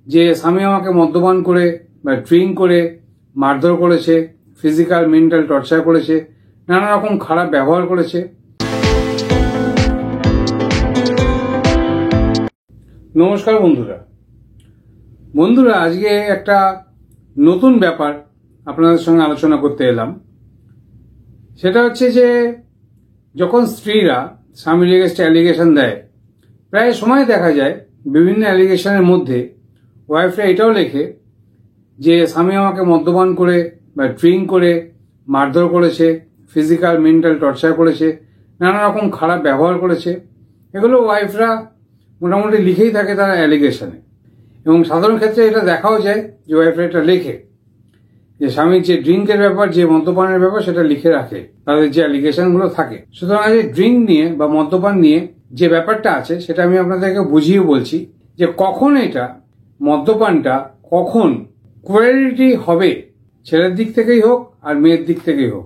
যে স্বামী আমাকে মদ্যপান করে বা ড্রিঙ্ক করে মারধর করেছে, ফিজিক্যাল মেন্টাল টর্চার করেছে, নানা রকম খারাপ ব্যবহার করেছে। নমস্কার বন্ধুরা, আজকে একটা নতুন ব্যাপার আপনাদের সঙ্গে আলোচনা করতে এলাম। সেটা হচ্ছে যে যখন স্ত্রীরা স্বামীর এগেইনস্টে অ্যালিগেশন দেয়, প্রায় সময় দেখা যায় বিভিন্ন অ্যালিগেশনের মধ্যে ওয়াইফরা এটাও লেখে যে স্বামী আমাকে মদ্যপান করে বা ড্রিঙ্ক করে মারধর করেছে, ফিজিক্যাল মেন্টাল টর্চার করেছে, নানা রকম খারাপ ব্যবহার করেছে। এগুলো ওয়াইফরা মোটামুটি লিখেই থাকে তারা অ্যালিগেশনে, এবং সাধারণ ক্ষেত্রে এটা দেখাও যায় যে ওয়াইফরা এটা লেখে যে স্বামীর যে ড্রিঙ্কের ব্যাপার, যে মদ্যপানের ব্যাপার, সেটা লিখে রাখে তাদের যে অ্যালিগেশনগুলো থাকে। সুতরাং আজ ড্রিঙ্ক নিয়ে বা মদ্যপান নিয়ে যে ব্যাপারটা আছে সেটা আমি আপনাদেরকে বুঝিয়ে বলছি যে কখন এটা মদ্যপানটা কখন কোয়ালিটি হবে, ছেলের দিক থেকেই হোক আর মেয়ের দিক থেকেই হোক,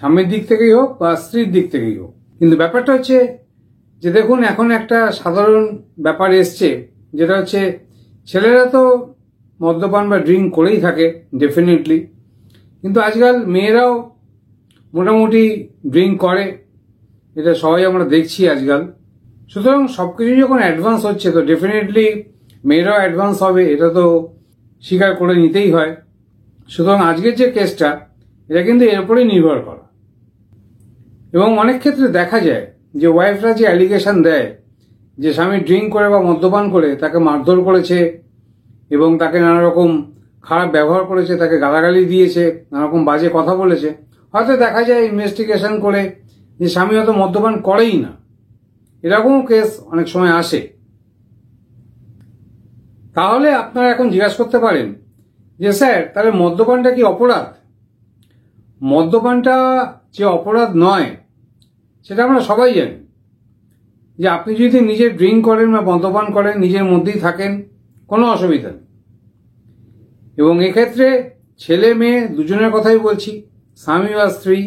স্বামীর দিক থেকেই হোক বা স্ত্রীর দিক থেকেই হোক। কিন্তু ব্যাপারটা হচ্ছে যে দেখুন, এখন একটা সাধারণ ব্যাপার এসছে, যেটা হচ্ছে ছেলেরা তো মদ্যপান বা ড্রিঙ্ক করেই থাকে ডেফিনেটলি, কিন্তু আজকাল মেয়েরাও মোটামুটি ড্রিঙ্ক করে, এটা সবাই আমরা দেখছি আজকাল। সুতরাং সবকিছু যখন অ্যাডভান্স হচ্ছে তো ডেফিনেটলি মেয়েরাও অ্যাডভান্স হবে, এটা তো স্বীকার করে নিতেই হয়। সুতরাং আজকের যে কেসটা, এটা কিন্তু এর উপরেই নির্ভর করা। এবং অনেক ক্ষেত্রে দেখা যায় যে ওয়াইফরা যে অ্যালিগেশন দেয় যে স্বামী ড্রিঙ্ক করে বা মদ্যপান করে তাকে মারধর করেছে এবং তাকে নানা রকম খারাপ ব্যবহার করেছে, তাকে গালাগালি দিয়েছে, নানা রকম বাজে কথা বলেছে, হয়তো দেখা যায় ইনভেস্টিগেশন করে যে স্বামী হয়তো মদ্যপান করেই না, এরকমও কেস অনেক সময় আসে। তাহলে আপনারা এখন জিজ্ঞাসা করতে পারেন যে স্যার, তাহলে মদ্যপানটা কি অপরাধ? মদ্যপানটা যে অপরাধ নয় সেটা আমরা সবাই জানি, যে আপনি যদি নিজে ড্রিঙ্ক করেন বা মদ্যপান করেন, নিজের মধ্যেই থাকেন, কোনো অসুবিধা নেই। এবং এক্ষেত্রে ছেলে মেয়ে দুজনের কথাই বলছি, স্বামী বা স্ত্রী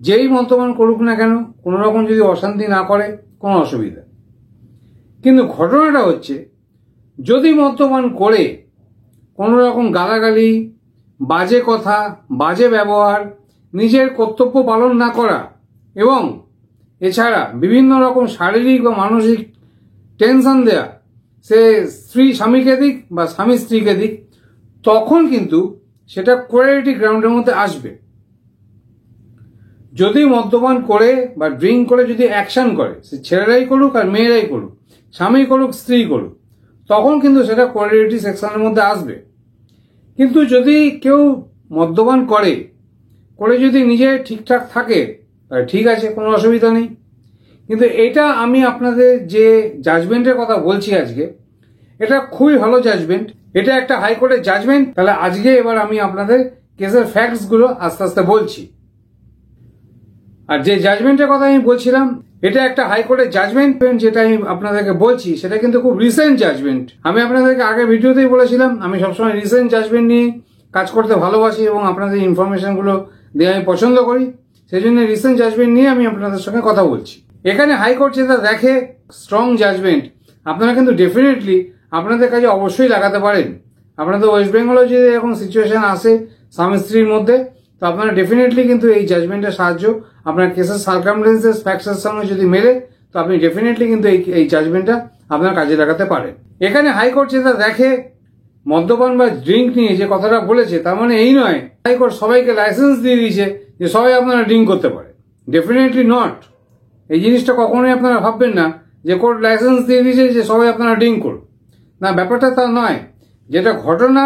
যেই মদ্যপান করুক না কেন, কোনো রকম যদি অশান্তি না করে কোনো অসুবিধা। কিন্তু ঘটনাটা হচ্ছে যদি মদ্যপান করে কোনো রকম গালাগালি, বাজে কথা, বাজে ব্যবহার, নিজের কর্তব্য পালন না করা এবং এছাড়া বিভিন্ন রকম শারীরিক বা মানসিক টেনশন দেয়া, সে স্ত্রী স্বামীকে দিক বা স্বামী স্ত্রীকে দিক, তখন কিন্তু সেটা কোয়ালিটি গ্রাউন্ডের মধ্যে আসবে। যদি মদ্যপান করে বা ড্রিঙ্ক করে যদি অ্যাকশন করে, সে ছেলেরাই করুক আর মেয়েরাই করুক, স্বামী করুক স্ত্রী করুক, তখন কিন্তু সেটা কোয়ালিটি সেকশনের মধ্যে আসবে। কিন্তু যদি কেউ মদ্যপান করে যদি নিজে ঠিকঠাক থাকে, তাহলে ঠিক আছে, কোনো অসুবিধা নেই। কিন্তু এটা আমি আপনাদের যে জাজমেন্টের কথা বলছি আজকে, এটা খুবই ভালো জাজমেন্ট, এটা একটা হাইকোর্টের জাজমেন্ট। তাহলে আজকে এবার আমি আপনাদের কেসের ফ্যাক্টস গুলো আস্তে আস্তে বলছি। আর যে জাজমেন্টের কথা আমি বলছিলাম, এটা একটা হাইকোর্টের জাজমেন্ট, যেটা আমি আপনাদেরকে বলছি সেটা কিন্তু খুব রিসেন্ট জাজমেন্ট। আমি আপনাদেরকে আগের ভিডিওতেই বলেছিলাম আমি সবসময় রিসেন্ট জাজমেন্ট নিয়ে কাজ করতে ভালোবাসি এবং আপনাদের ইনফরমেশন গুলো দিয়ে আমি পছন্দ করি, সেই জন্য রিসেন্ট জাজমেন্ট নিয়ে আমি আপনাদের সঙ্গে কথা বলছি। এখানে হাইকোর্ট যেটা দেখে স্ট্রং জাজমেন্ট, আপনারা কিন্তু ডেফিনেটলি আপনাদের কাছে অবশ্যই লাগাতে পারেন। আপনাদের ওয়েস্ট বেঙ্গলে যদি এরকম সিচুয়েশন আসে স্বামী স্ত্রীর মধ্যে, তো আপনারা ডেফিনেটলি কিন্তু এই জাজমেন্টের সাহায্য আপনার কেসের সার্কামস্টেন্সেস ফ্যাক্টসের সঙ্গে যদি মেলে, তো আপনি ডেফিনেটলি কিন্তু এই জাজমেন্টটা আপনার কাজে লাগাতে পারেন। এখানে হাইকোর্ট যেটা দেখে মদ্যপান বা ড্রিঙ্ক নিয়ে যে কথাটা বলেছে, তার মানে এই নয় হাইকোর্ট সবাইকে লাইসেন্স দিয়ে দিয়েছে যে সবাই আপনারা ড্রিঙ্ক করতে পারে। Definitely not. এই জিনিসটা কখনোই আপনারা ভাববেন না যে কোর্ট লাইসেন্স দিয়ে দিয়েছে যে সবাই আপনারা ড্রিঙ্ক করুন, না, ব্যাপারটা তা নয়। যেটা ঘটনা,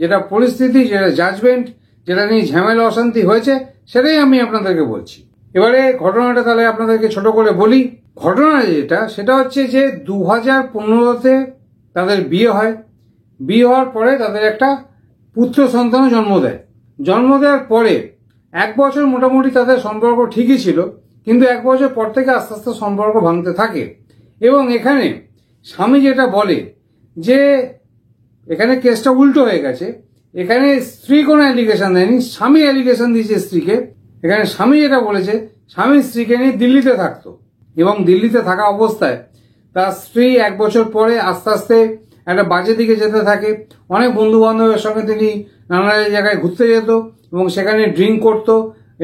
যেটা পরিস্থিতি, যেটা জাজমেন্ট, যেটা নিয়ে ঝামেলা অশান্তি হয়েছে, সেটাই আমি আপনাদেরকে বলছি। এবারে ঘটনাটা তাহলে আপনাদেরকে ছোট করে বলি। ঘটনা যেটা, সেটা হচ্ছে যে 2015-তে তাদের বিয়ে হয়। বিয়ে হওয়ার পরে তাদের একটা পুত্র সন্তানও জন্ম দেয়। জন্ম দেওয়ার পরে 1 বছর মোটামুটি তাদের সম্পর্ক ঠিকই ছিল, কিন্তু 1 বছর পর থেকে আস্তে আস্তে সম্পর্ক ভাঙতে থাকে। এবং এখানে স্বামী যেটা বলে যে এখানে কেসটা উল্টো হয়ে গেছে, এখানে স্ত্রী কোনো অ্যালিগেশন দেয়নি, স্বামী অ্যালিগেশন দিয়েছে স্ত্রীকে। এখানে স্বামী যেটা বলেছে, স্বামী স্ত্রীকে নিয়ে দিল্লিতে থাকতো এবং দিল্লিতে থাকা অবস্থায় তার স্ত্রী 1 বছর পরে আস্তে আস্তে একটা বাজে দিকে যেতে থাকে। অনেক বন্ধু বান্ধবের সঙ্গে তিনি নানা জায়গায় ঘুরতে যেত এবং সেখানে ড্রিঙ্ক করতো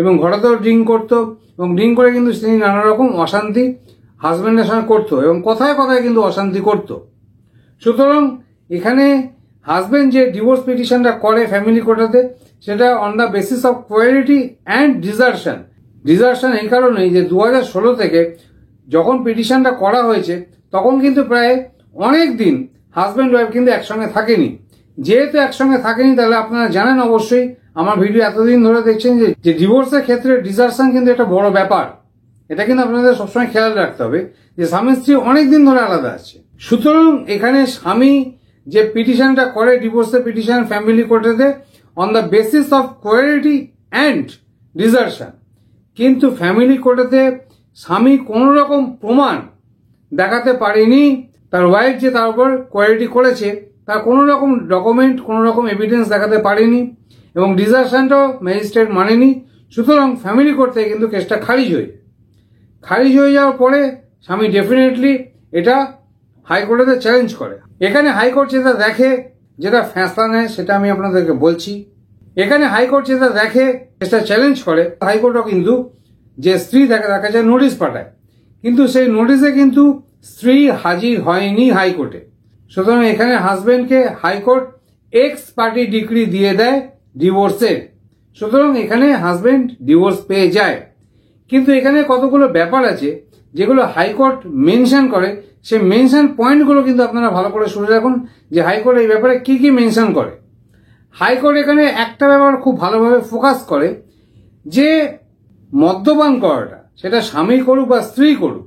এবং ঘরেতেও ড্রিঙ্ক করতো এবং ড্রিঙ্ক করে কিন্তু তিনি নানা রকম অশান্তি হাজব্যান্ডের সঙ্গে করতো এবং কথায় কথায় কিন্তু অশান্তি করতো। সুতরাং এখানে হাজব্যান্ড যে ডিভোর্স পিটিশনটা করে ফ্যামিলি কোর্টেতে, সেটা on the basis of quality and desertion. Desertion এই কারণেই যে 2016 থেকে যখন পিটিশনটা করা হয়েছে তখন কিন্তু প্রায় অনেক দিন হাজব্যান্ড ওয়াইফ কিন্তু একসঙ্গে থাকেনি। যেহেতু একসঙ্গে থাকেনি তাহলে আপনারা জানেন অবশ্যই, আমার ভিডিও এতদিন ধরে দেখছেন যে ডিভোর্সের ক্ষেত্রে ডিজার্শন কিন্তু একটা বড় ব্যাপার। এটা কিন্তু আপনাদের সবসময় খেয়াল রাখতে হবে যে স্বামী স্ত্রী অনেকদিন ধরে আলাদা আছে। সুতরাং এখানে স্বামী যে পিটিশনটা করে ডিভোর্সের পিটিশন ফ্যামিলি কোর্টেতে on the basis of quality and desertion, কিন্তু ফ্যামিলি কোর্টেতে স্বামী কোন রকম প্রমাণ দেখাতে পারেনি তার ওয়াইফ যে তার উপর কোয়ালিটি করেছে, তার কোন রকম ডকুমেন্ট কোন রকম এভিডেন্স দেখাতে পারেনি এবং ডিজার্শনটাও ম্যাজিস্ট্রেট মানেনি। সুতরাং ফ্যামিলি কোর্ট থেকে কিন্তু কেসটা খারিজ হয়ে যাওয়ার পরে স্বামী ডেফিনেটলি এটা হাইকোর্টেতে চ্যালেঞ্জ করে। এখানে হাইকোর্ট যেটা দেখে, যেটা ফ্যাসলা নেয় সেটা আমি আপনাদেরকে বলছি। এখানে হাইকোর্ট যেটা দেখে কেসটা চ্যালেঞ্জ করে, হাইকোর্টও কিন্তু যে স্ত্রী তাকে দেখা যায় নোটিশ পাঠায়, কিন্তু সেই নোটিশে কিন্তু স্ত্রী হাজির হয়নি হাইকোর্টে। সুতরাং এখানে হাজবেন্ডকে হাইকোর্ট এক্স পার্টি ডিগ্রি দিয়ে দেয় ডিভোর্সের। সুতরাং এখানে হাজবেন্ড ডিভোর্স পেয়ে যায়। কিন্তু এখানে কতগুলো ব্যাপার আছে যেগুলো হাইকোর্ট মেনশন করে, সেই মেনশন পয়েন্টগুলো কিন্তু আপনারা ভালো করে শুনে রাখুন যে হাইকোর্ট এই ব্যাপারে কি কি মেনশন করে। হাইকোর্ট এখানে একটা ব্যাপার খুব ভালোভাবে ফোকাস করে যে মদ্যপান করাটা, সেটা স্বামী করুক বা স্ত্রী করুক,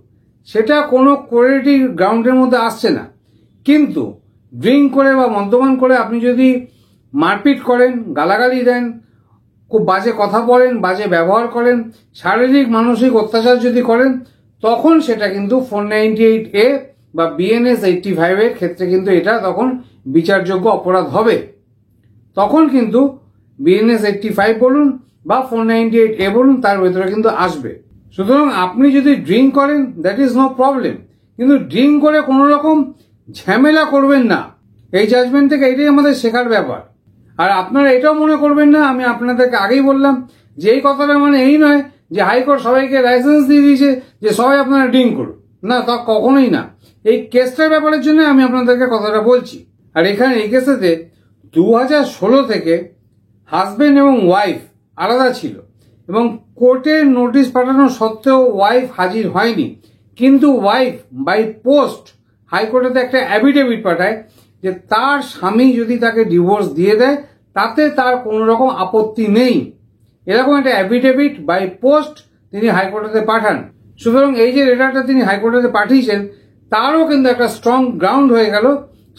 সেটা কোনো কোয়ালিটি গ্রাউন্ডের মধ্যে আসছে না। কিন্তু ড্রিঙ্ক করে বা মদ্যপান করে আপনি যদি মারপিট করেন, গালাগালি দেন, খুব বাজে কথা বলেন, বাজে ব্যবহার করেন, শারীরিক মানসিক অত্যাচার যদি করেন, তখন সেটা কিন্তু 498A বা BNS 85 এর ক্ষেত্রে কিন্তু এটা তখন বিচারযোগ্য অপরাধ হবে। তখন কিন্তু BNS 85 বলুন বা 498A বলুন, তার ভেতরে কিন্তু আসবে। সুতরাং আপনি যদি ড্রিঙ্ক করেন দ্যাট ইজ নো প্রবলেম, কিন্তু ড্রিঙ্ক করে কোনো রকম ঝামেলা করবেন না। এই জাজমেন্ট থেকে এটাই আমাদের শেখার ব্যাপার। আর আপনারা এটাও মনে করবেন না, আমি আপনাদেরকে আগেই বললাম যে এই কথাটা মানে এই নয় যে হাইকোর্ট সবাইকে লাইসেন্স দিয়ে দিয়েছে যে সবাই আপনারা ড্রিঙ্ক করুন, না, তা কখনোই না। এই কেসটার ব্যাপারের জন্য আমি আপনাদেরকে কথাটা বলছি। আর এখানে এই কেসেতে 2016 থেকে হাজবেন্ড এবং ওয়াইফ আলাদা ছিল এবং কোর্টের নোটিশ পাঠানো সত্ত্বেও ওয়াইফ হাজির হয়নি, কিন্তু ওয়াইফ বাই পোস্ট হাইকোর্টেতে একটা অ্যাফিডেভিট পাঠায় যে তার স্বামী যদি তাকে ডিভোর্স দিয়ে দেয় তাতে তার কোনো রকম আপত্তি নেই। এরকম একটা অ্যাফিডেভিট বাই পোস্ট তিনি হাইকোর্টেতে পাঠান। সুতরাং এই যে লেটারটা তিনি হাইকোর্টেতে পাঠিয়েছেন তারও কিন্তু একটা স্ট্রং গ্রাউন্ড হয়ে গেল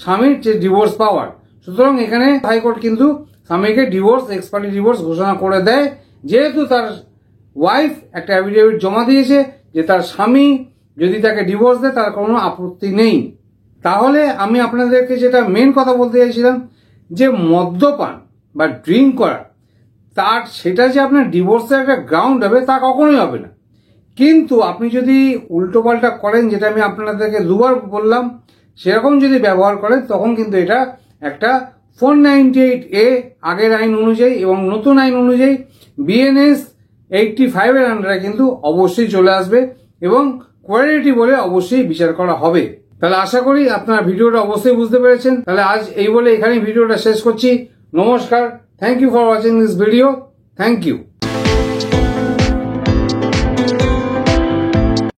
স্বামীর যে ডিভোর্স পাওয়ার। সুতরাং এখানে হাইকোর্ট কিন্তু স্বামীকে ডিভোর্স এক্স পার্টি ডিভোর্স ঘোষণা করে দেয়, যেহেতু তার ওয়াইফ একটা অ্যাফিডেভিট জমা দিয়েছে যে তার স্বামী যদি তাকে ডিভোর্স দেয় তার কোনো আপত্তি নেই। তাহলে আমি আপনাদেরকে যেটা মেন কথা বলতে চাইছিলাম যে মদ্যপান বা ড্রিঙ্ক করা তার সেটা যে আপনার ডিভোর্সের একটা গ্রাউন্ড হবে তা কখনোই হবে না। কিন্তু আপনি যদি উল্টোপাল্টা করেন, যেটা আমি আপনাদেরকে দুবার বললাম, সেরকম যদি ব্যবহার করেন তখন কিন্তু এটা একটা 498A আগের আইন অনুযায়ী এবং নতুন আইন অনুযায়ী BNS 85 এর আন্ডারে কিন্তু অবশ্যই চলে আসবে এবং কোয়ালিটি বলে অবশ্যই বিচার করা হবে। তাহলে আশা করি আপনারা ভিডিওটা অবশ্যই বুঝতে পেরেছেন। তাহলে আজ এই বলে এখানে ভিডিওটা শেষ করছি। নমস্কার, thank you for watching this video, thank you.